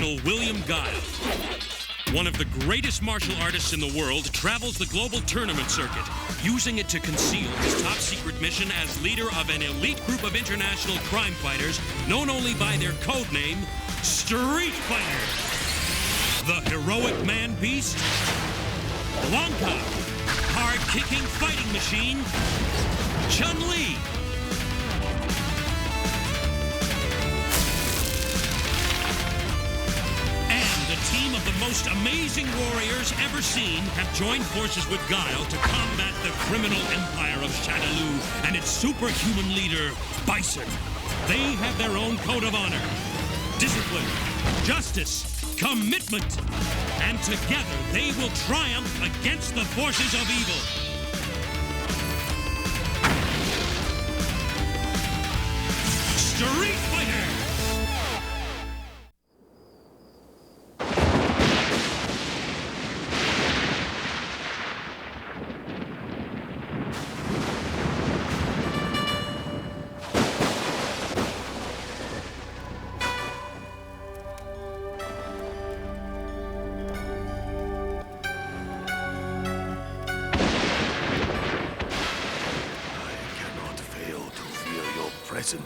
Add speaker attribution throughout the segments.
Speaker 1: Colonel William Guile. One of the greatest martial artists in the world travels the global tournament circuit, using it to conceal his top-secret mission as leader of an elite group of international crime fighters known only by their code name, Street Fighter. The heroic man-beast, Blanca, hard-kicking fighting machine, Chun-Li. Team of the most amazing warriors ever seen have joined forces with Guile to combat the criminal empire of Shadaloo and its superhuman leader, Bison. They have their own code of honor, discipline, justice, commitment, and together they will triumph against the forces of evil. Street Fighter!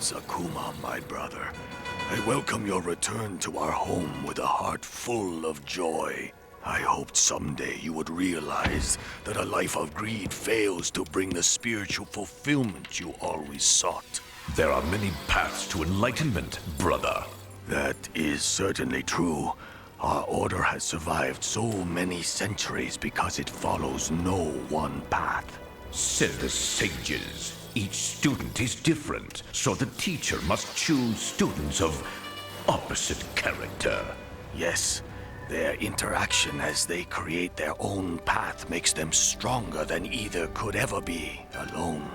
Speaker 2: Akuma, my brother. I welcome your return to our home with a heart full of joy. I hoped someday you would realize that a life of greed fails to bring the spiritual fulfillment you always sought.
Speaker 3: There are many paths to enlightenment, brother.
Speaker 2: That is certainly true. Our order has survived so many centuries because it follows no one path.
Speaker 3: Said the sages. Each student is different, so the teacher must choose students of opposite character.
Speaker 2: Yes, their interaction as they create their own path makes them stronger than either could ever be alone.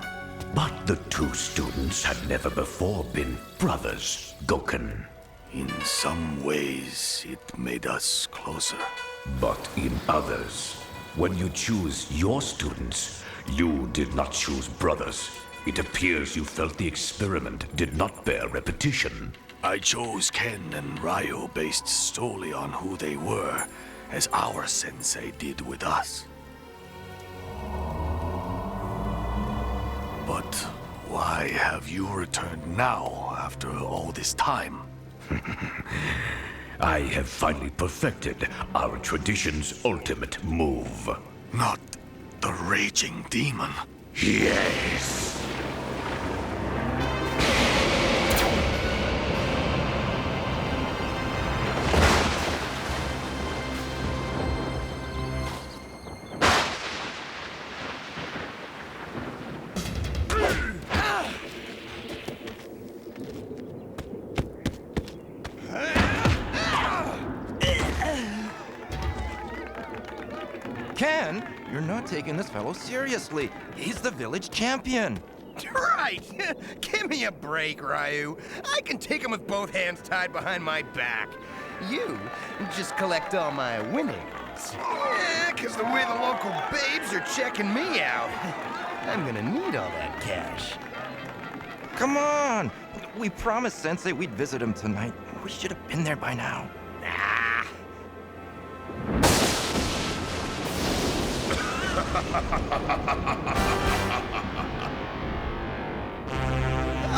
Speaker 3: But the two students had never before been brothers, Goken.
Speaker 2: In some ways, it made us closer.
Speaker 3: But in others, when you choose your students, you did not choose brothers. It appears you felt the experiment did not bear repetition.
Speaker 2: I chose Ken and Ryu based solely on who they were, as our sensei did with us. But why have you returned now, after all this time?
Speaker 3: I have finally perfected our tradition's ultimate move.
Speaker 2: Not the raging demon.
Speaker 3: Yes.
Speaker 4: Ken, you're not taking this fellow seriously. He's the village champion.
Speaker 5: Right! Give me a break, Ryu. I can take him with both hands tied behind my back. You just collect all my winnings. Yeah, 'cause the way the local babes are checking me out, I'm gonna need all that cash.
Speaker 4: Come on! We promised Sensei we'd visit him tonight. We should have been there by now.
Speaker 5: Ah!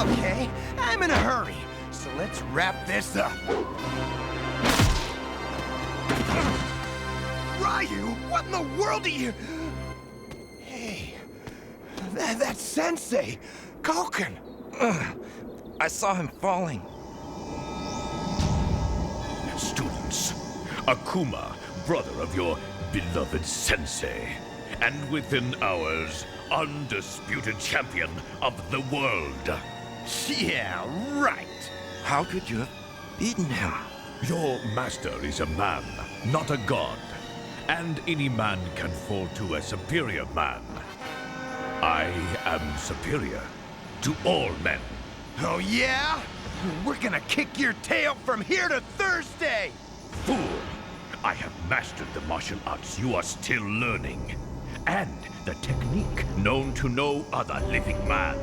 Speaker 5: Okay, I'm in a hurry, so let's wrap this up. Ryu, what in the world are you... Hey, that's Sensei, Goken.
Speaker 4: I saw him falling.
Speaker 3: Students, Akuma, brother of your beloved sensei, and within hours, undisputed champion of the world.
Speaker 5: Yeah, right.
Speaker 4: How could you have beaten him?
Speaker 3: Your master is a man, not a god, and any man can fall to a superior man. I am superior to all men.
Speaker 5: Oh yeah? We're gonna kick your tail from here to Thursday!
Speaker 3: Fool! I have mastered the martial arts you are still learning, and the technique known to no other living man.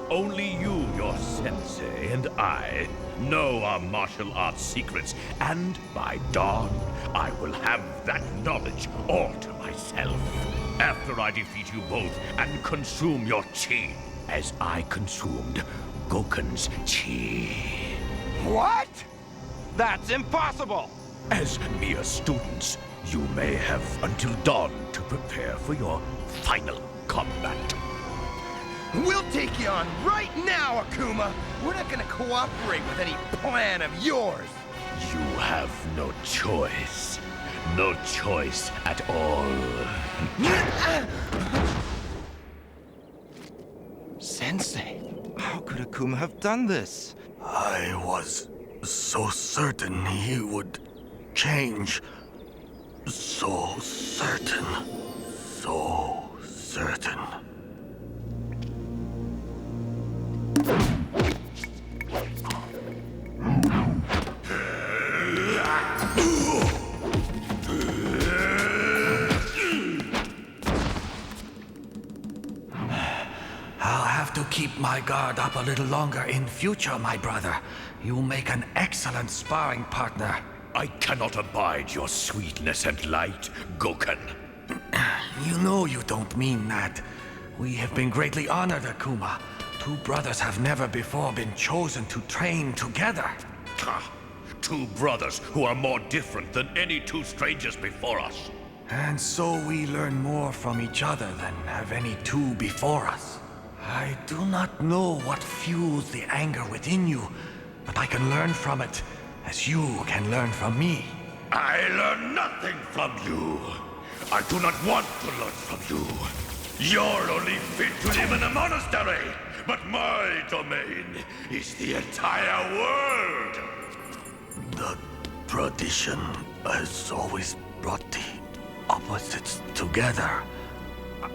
Speaker 3: Only you, your sensei, and I know our martial arts secrets, and by dawn, I will have that knowledge all to myself. After I defeat you both and consume your chi, as I consumed Goken's chi.
Speaker 5: What?
Speaker 4: That's impossible!
Speaker 3: As mere students, you may have until dawn to prepare for your final combat.
Speaker 5: We'll take you on right now, Akuma! We're not gonna cooperate with any plan of yours!
Speaker 3: You have no choice. No choice at all.
Speaker 5: Sensei.
Speaker 4: How could Akuma have done this?
Speaker 2: I was so certain he would change. So certain. So certain. I'll have to keep my guard up a little longer in future, my brother. You make an excellent sparring partner.
Speaker 3: I cannot abide your sweetness and light, Goken.
Speaker 2: You know you don't mean that. We have been greatly honored, Akuma. Two brothers have never before been chosen to train together.
Speaker 3: Ha! Two brothers who are more different than any two strangers before us.
Speaker 2: And so we learn more from each other than have any two before us. I do not know what fuels the anger within you, but I can learn from it, as you can learn from me.
Speaker 3: I learn nothing from you. I do not want to learn from you. You're only fit to live in a monastery, but my domain is the entire world.
Speaker 2: The tradition has always brought the opposites together.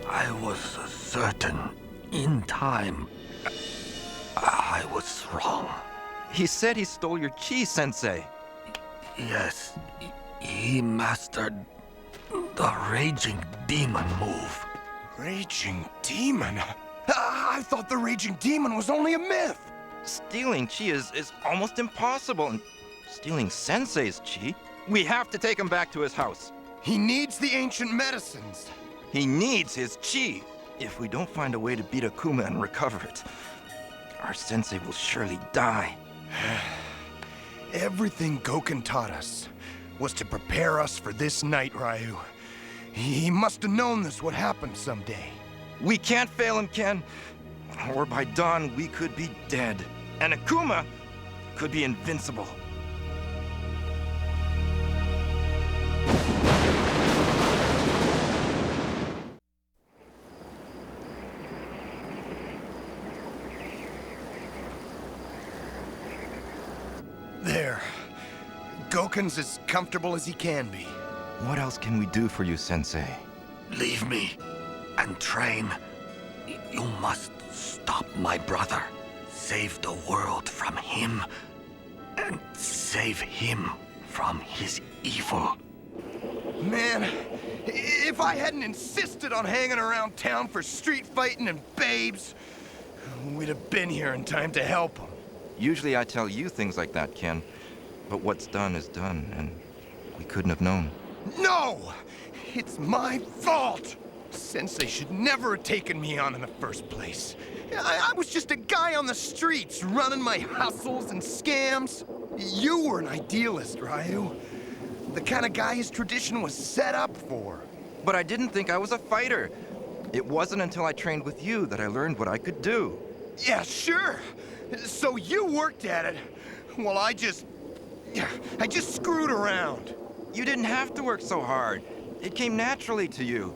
Speaker 2: I was certain in time I was wrong.
Speaker 4: He said he stole your chi, Sensei.
Speaker 2: Yes, he mastered the Raging Demon move.
Speaker 5: Raging Demon? I thought the Raging Demon was only a myth!
Speaker 4: Stealing chi is almost impossible, and stealing Sensei's chi? We have to take him back to his house.
Speaker 5: He needs the ancient medicines.
Speaker 4: He needs his chi. If we don't find a way to beat Akuma and recover it, our Sensei will surely die.
Speaker 5: Everything Goken taught us was to prepare us for this night, Ryu. He must have known this would happen someday.
Speaker 4: We can't fail him, Ken. Or by dawn, we could be dead. And Akuma could be invincible.
Speaker 5: There. Goken's as comfortable as he can be.
Speaker 4: What else can we do for you, Sensei?
Speaker 2: Leave me and train. You must stop my brother. Save the world from him. And save him from his evil.
Speaker 5: Man, if I hadn't insisted on hanging around town for street fighting and babes, we'd have been here in time to help him.
Speaker 4: Usually I tell you things like that, Ken. But what's done is done, and we couldn't have known.
Speaker 5: No! It's my fault! Sensei should never have taken me on in the first place. I was just a guy on the streets, running my hustles and scams. You were an idealist, Ryu. The kind of guy his tradition was set up for.
Speaker 4: But I didn't think I was a fighter. It wasn't until I trained with you that I learned what I could do.
Speaker 5: Yeah, sure. So you worked at it, while I just screwed around.
Speaker 4: You didn't have to work so hard. It came naturally to you.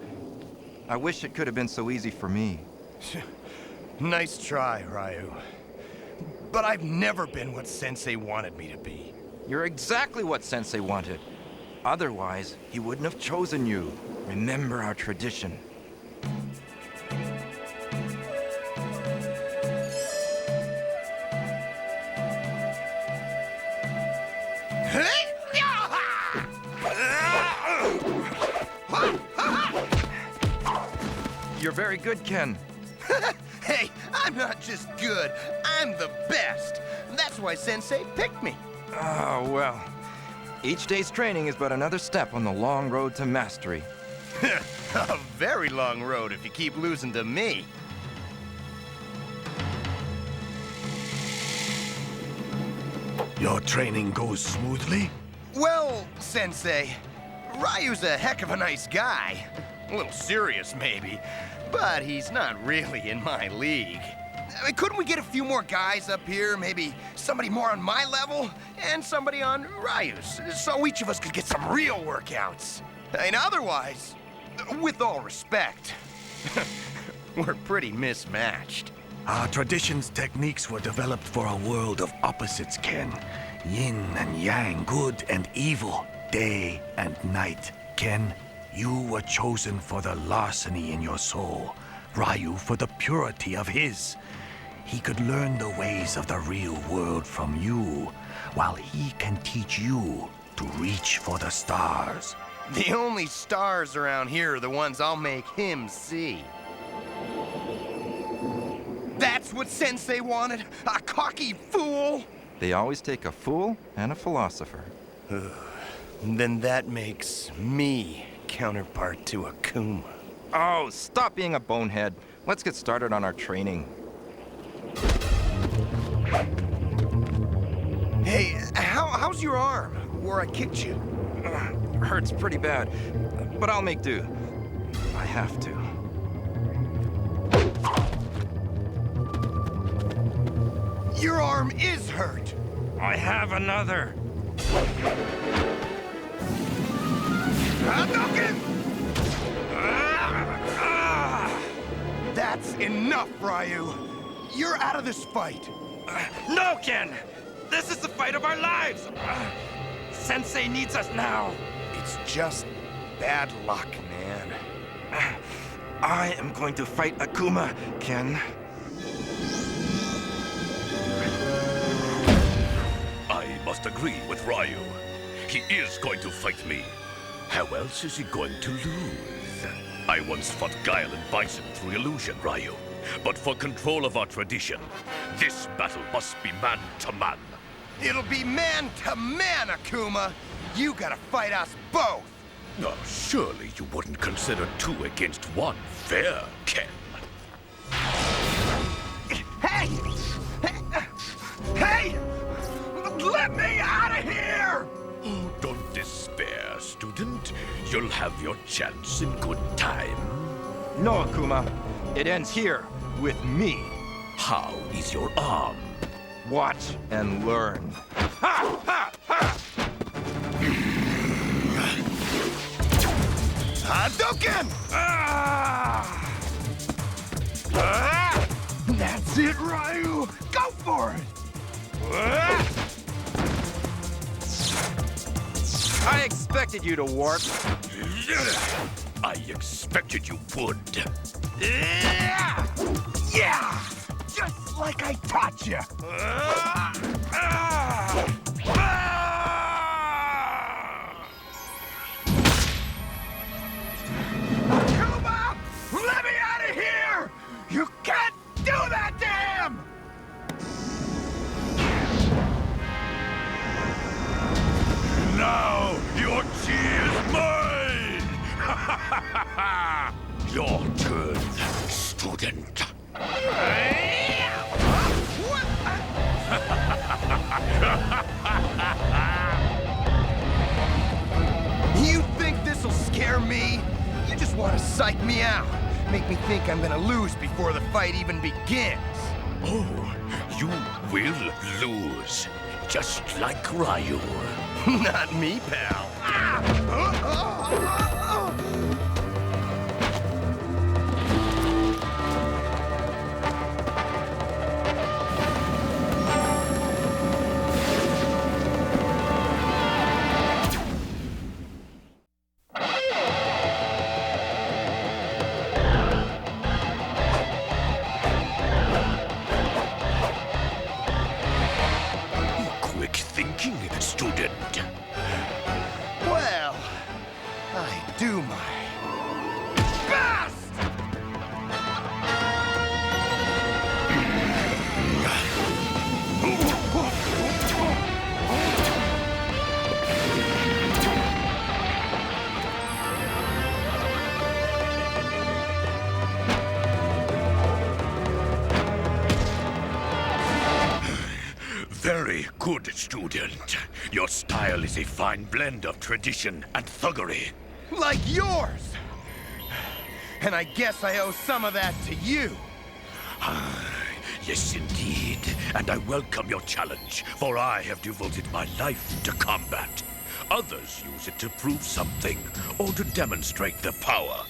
Speaker 4: I wish it could have been so easy for me.
Speaker 5: Nice try, Ryu. But I've never been what Sensei wanted me to be.
Speaker 4: You're exactly what Sensei wanted. Otherwise, he wouldn't have chosen you. Remember our tradition. You're very good, Ken.
Speaker 5: Hey, I'm not just good, I'm the best. That's That's why Sensei picked me.
Speaker 4: Oh, well. Each day's training is but another step on the long road to mastery.
Speaker 5: A very long road if you keep losing to me.
Speaker 2: Your training goes smoothly?
Speaker 5: Well, Sensei, Ryu's a heck of a nice guy. A little serious, maybe, but he's not really in my league. I mean, couldn't we get a few more guys up here? Maybe somebody more on my level and somebody on Ryu's, so each of us could get some real workouts. And otherwise, with all respect, we're pretty mismatched.
Speaker 2: Our tradition's techniques were developed for a world of opposites, Ken. Yin and yang, good and evil, day and night. Ken, you were chosen for the larceny in your soul. Ryu for the purity of his. He could learn the ways of the real world from you, while he can teach you to reach for the stars.
Speaker 5: The only stars around here are the ones I'll make him see. That's what Sensei wanted? A cocky fool?
Speaker 4: They always take a fool and a philosopher.
Speaker 5: Then that makes me counterpart to Akuma.
Speaker 4: Oh, stop being a bonehead. Let's get started on our training.
Speaker 5: Hey, how's your arm? Where I kicked you?
Speaker 4: Hurts pretty bad, but I'll make do. I have to.
Speaker 5: Your arm is hurt.
Speaker 4: I have another.
Speaker 5: Hadouken! That's enough, Ryu. You're out of this fight.
Speaker 4: No, Ken! This is the fight of our lives! Sensei needs us now.
Speaker 5: It's just bad luck, man.
Speaker 4: I am going to fight Akuma, Ken.
Speaker 3: I must agree with Ryu. He is going to fight me. How else is he going to lose? I once fought Guile and Bison through illusion, Ryu. But for control of our tradition, this battle must be man to man.
Speaker 5: It'll be man to man, Akuma. You gotta fight us both.
Speaker 3: Oh, surely you wouldn't consider 2 against 1 fair, Ken.
Speaker 5: Hey! Hey! Let me out of here!
Speaker 3: Oh, don't despair, student. You'll have your chance in good time.
Speaker 4: No, Akuma. It ends here, with me.
Speaker 3: How is your arm?
Speaker 4: Watch and learn. Ha! Ha! Ha!
Speaker 5: Hadouken!
Speaker 4: Ah!
Speaker 5: Ah! That's it, Ryu! Go for it!
Speaker 4: Ah! I expected you to warp.
Speaker 3: I expected you would.
Speaker 5: Yeah! Yeah! Just like I taught you! Akuma! Let me out of here! You can't do that to him!
Speaker 3: Now your chi is mine! Your turn, student.
Speaker 5: You think this'll scare me? You just want to psych me out. Make me think I'm gonna lose before the fight even begins.
Speaker 3: Oh, you will lose, just like Ryu.
Speaker 5: Not me, pal.
Speaker 3: Quick thinking, student.
Speaker 5: Well, I do my best!
Speaker 3: Good student. Your style is a fine blend of tradition and thuggery.
Speaker 5: Like yours! And I guess I owe some of that to you.
Speaker 3: Yes, indeed. And I welcome your challenge, for I have devoted my life to combat. Others use it to prove something, or to demonstrate their power.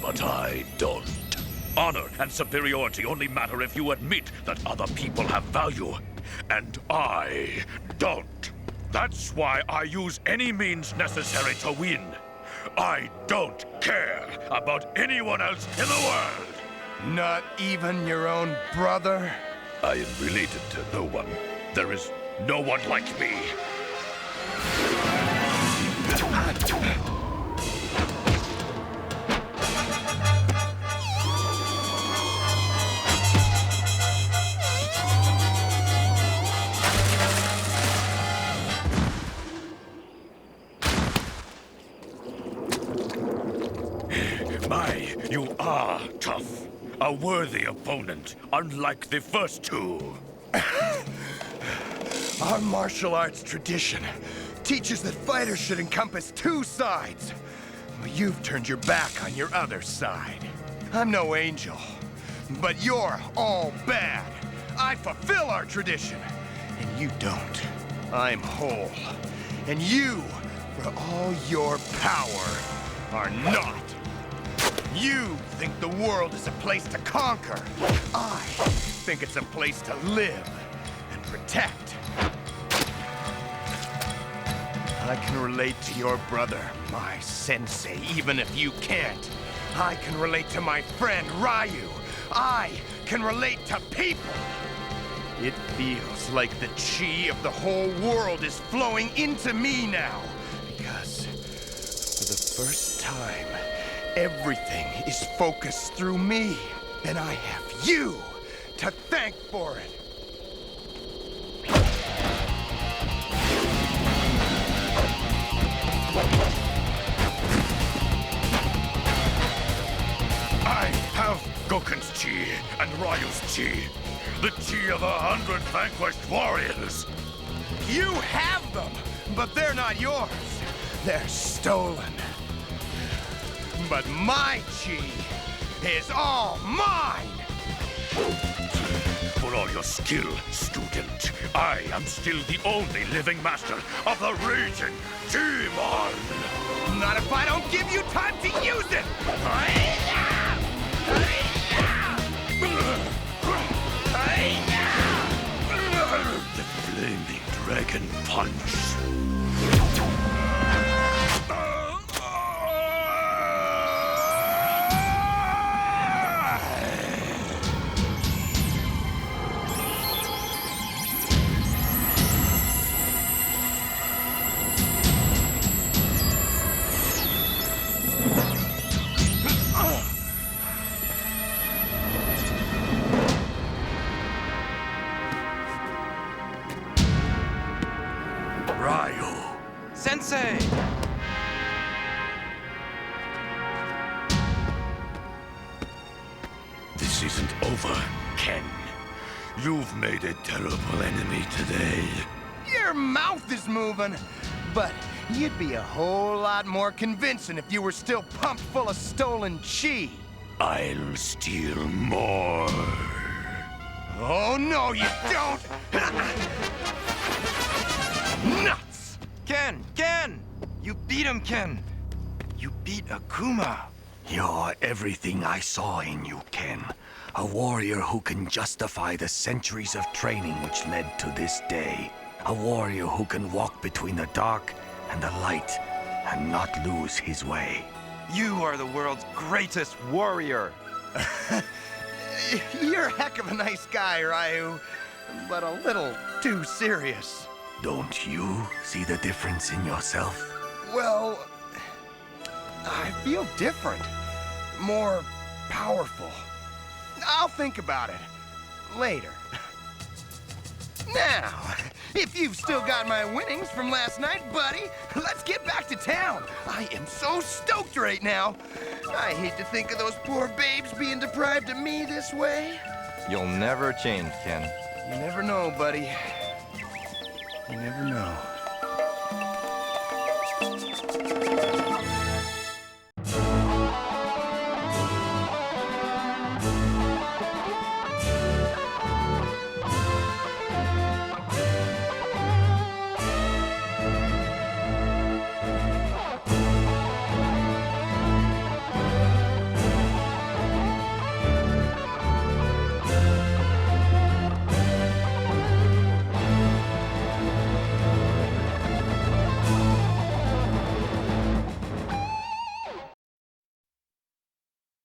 Speaker 3: But I don't. Honor and superiority only matter if you admit that other people have value. And I don't. That's why I use any means necessary to win. I don't care about anyone else in the world.
Speaker 5: Not even your own brother?
Speaker 3: I am related to no one. There is no one like me. You are tough. A worthy opponent, unlike the first two.
Speaker 5: Our martial arts tradition teaches that fighters should encompass two sides. Well, you've turned your back on your other side. I'm no angel, but you're all bad. I fulfill our tradition, and you don't. I'm whole, and you, for all your power, are not. You think the world is a place to conquer. I think it's a place to live and protect. I can relate to your brother, my sensei, even if you can't. I can relate to my friend, Ryu. I can relate to people. It feels like the chi of the whole world is flowing into me now. Because for the first time, everything is focused through me, and I have you to thank for it.
Speaker 3: I have Goken's chi and Ryu's chi. The chi of 100 vanquished warriors.
Speaker 5: You have them, but they're not yours. They're stolen. But my chi is all mine!
Speaker 3: For all your skill, student, I am still the only living master of the raging demon!
Speaker 5: Not if I don't give you time to use it!
Speaker 3: The flaming dragon punch. Ryu!
Speaker 4: Sensei!
Speaker 3: This isn't over, Ken. You've made a terrible enemy today.
Speaker 5: Your mouth is moving, but you'd be a whole lot more convincing if you were still pumped full of stolen chi.
Speaker 3: I'll steal more.
Speaker 5: Oh, no, you don't! Nuts!
Speaker 4: Ken! You beat him, Ken! You beat Akuma!
Speaker 2: You're everything I saw in you, Ken. A warrior who can justify the centuries of training which led to this day. A warrior who can walk between the dark and the light and not lose his way.
Speaker 4: You are the world's greatest warrior!
Speaker 5: You're a heck of a nice guy, Ryu, but a little too serious.
Speaker 2: Don't you see the difference in yourself?
Speaker 5: Well, I feel different. More powerful. I'll think about it later. Now, if you've still got my winnings from last night, buddy, let's get back to town. I am so stoked right now. I hate to think of those poor babes being deprived of me this way.
Speaker 4: You'll never change, Ken.
Speaker 5: You never know, buddy.
Speaker 2: You never know.